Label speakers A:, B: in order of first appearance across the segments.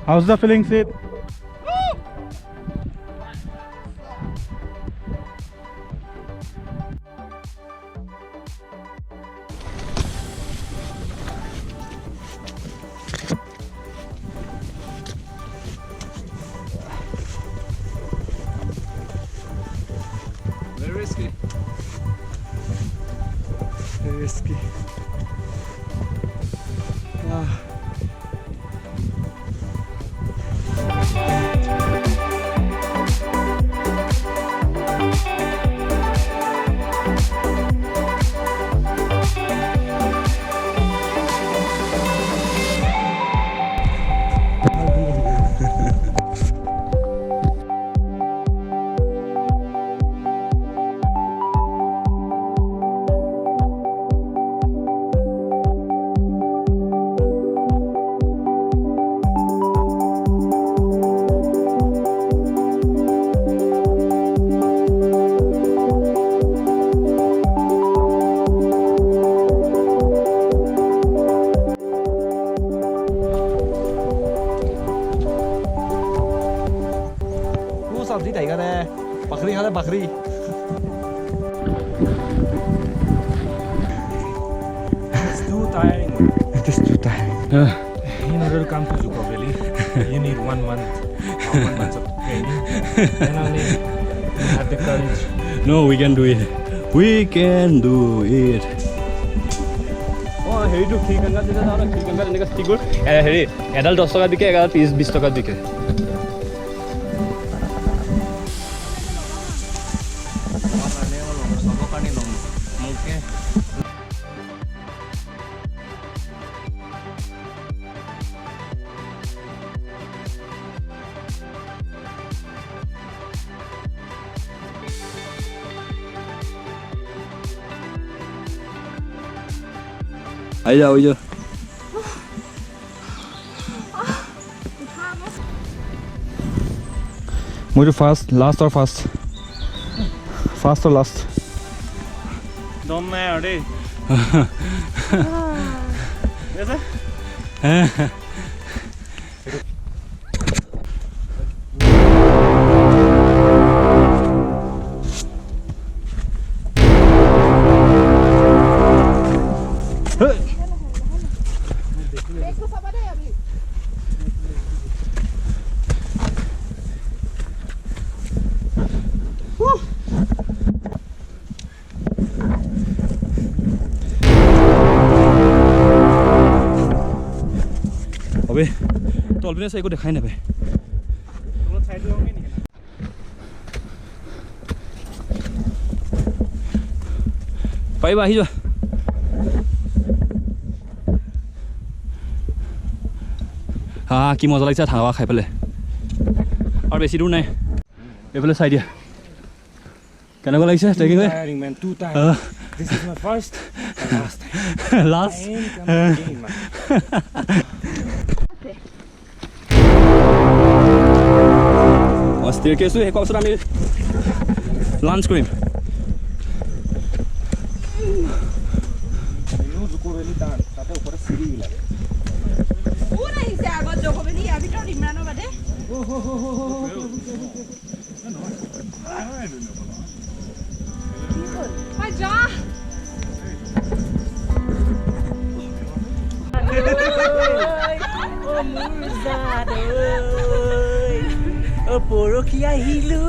A: How's the feeling, Sid?
B: Very risky.
A: Very risky. Ah.
B: सब्जी खाई खाने बकरी खाने बकरी
C: It's too tiring.
A: It is too tiring.
C: In order to come to Dzukou Valley, you need 1 month or 1 month of training. Then only you have the courage.
A: No, we can do it. We can do it.
B: Oh, hey, do you think I'm going to stick good? Hey, adult also got the cake, adult is beast got the cake.
A: Ayo, ayo. Move fast, last or fast? Fast or last?
C: Don't matter. Yes, sir?
A: अबे तलबिने चाहिँ को देखाइ नभए পাৰিবা আহি যোৱা হা কি মজা লাগিছে ঠাণ্ডা খাই পেলাই আৰু বেছি দূৰ নাই এইফালে চাই দিয়া কেনেকুৱা লাগিছে ট্ৰেকিং কৰি
C: Tiring, man. Too tiring. This is my first and last time.
A: Last
C: I ain't coming again, man.
A: staircase শেষ হোৱাৰ পিছত আমি লাঞ্চ কৰিম
C: Dzukou Valley done. তাতে ওপৰত চিৰি লাগে
D: কোন আহিছে আগত Dzukou Valley ইয়াৰ ভিতৰত ইমৰানৰ বাদে মই যা
E: ও মুজাদ ও পৰখি আহিলো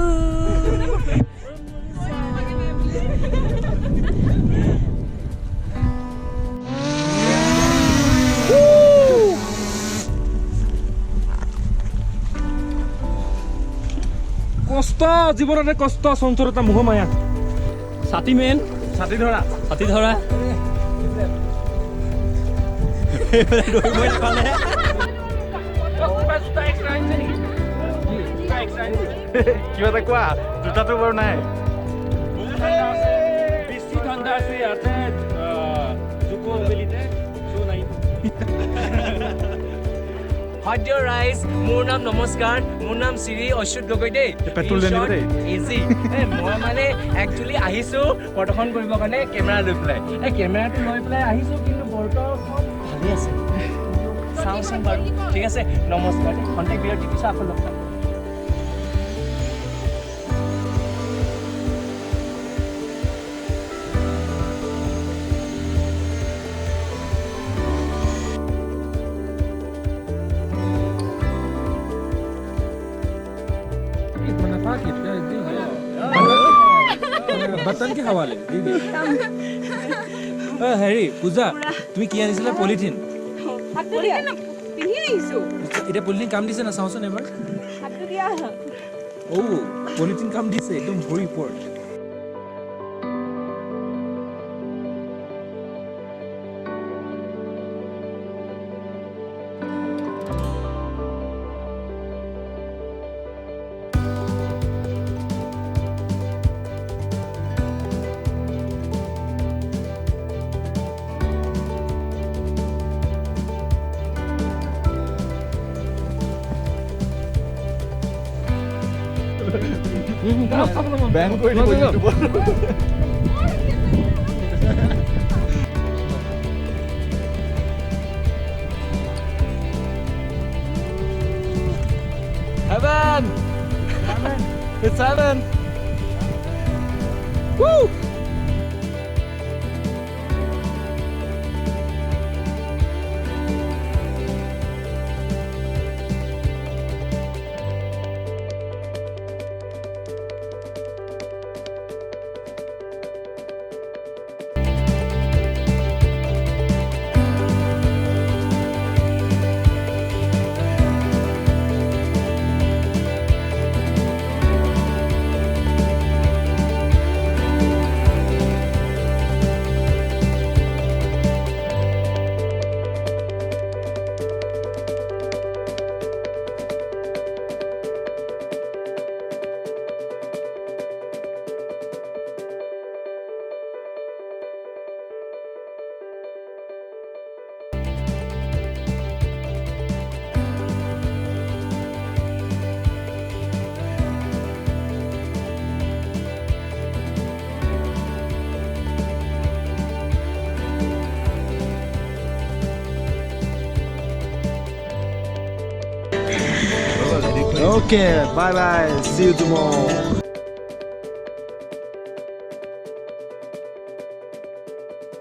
C: কষ্ট জীৱনতে কষ্ট চঞ্চলতা মোহমায়া
A: ছাতি মেইন
C: ছাতি ধৰা
A: দৌৰিবই নাপালে
C: কিবা এটা কোৱা জোতাটো বাৰু নাই বেছি ঠাণ্ডা আছে ইয়াতে Dzukou Valleyতে শো নাই
E: Hot your eyes, মোৰ নাম নমস্কাৰ মোৰ নাম শ্ৰী অচ্যুত গগৈ দেই
A: পেট্ৰল দেনিব দেই
E: ইজি মই মানে একচুয়ালি আহিছো প্ৰদৰ্শন কৰিব কাৰণে কেমেৰা লৈ পেলাই এই কেমেৰাটো লৈ পেলাই আহিছো কিন্তু বৰ্তমান ভালে আছে চাওঁচোন বাৰু ঠিক আছে নমস্কাৰ কণ্টেক্ট বিৰতি পিছত আকৌ লগ পাম
C: बर्तन के हवाले दीदी हेरी पूजा তুমি কি আনিছিলা পলিথিন
D: পিন্ধি আহিছো
C: এটা পলিথিন কাম দিছে না চাওচোন এবাৰ
D: হাতটো দিয়া
C: ও পলিথিন কাম দিছে একদম ভৰি ওপৰত
B: বেন কৰি দিব ইউটিউবত Heaven! It's heaven! Woo!
F: Okay, bye bye. See you tomorrow.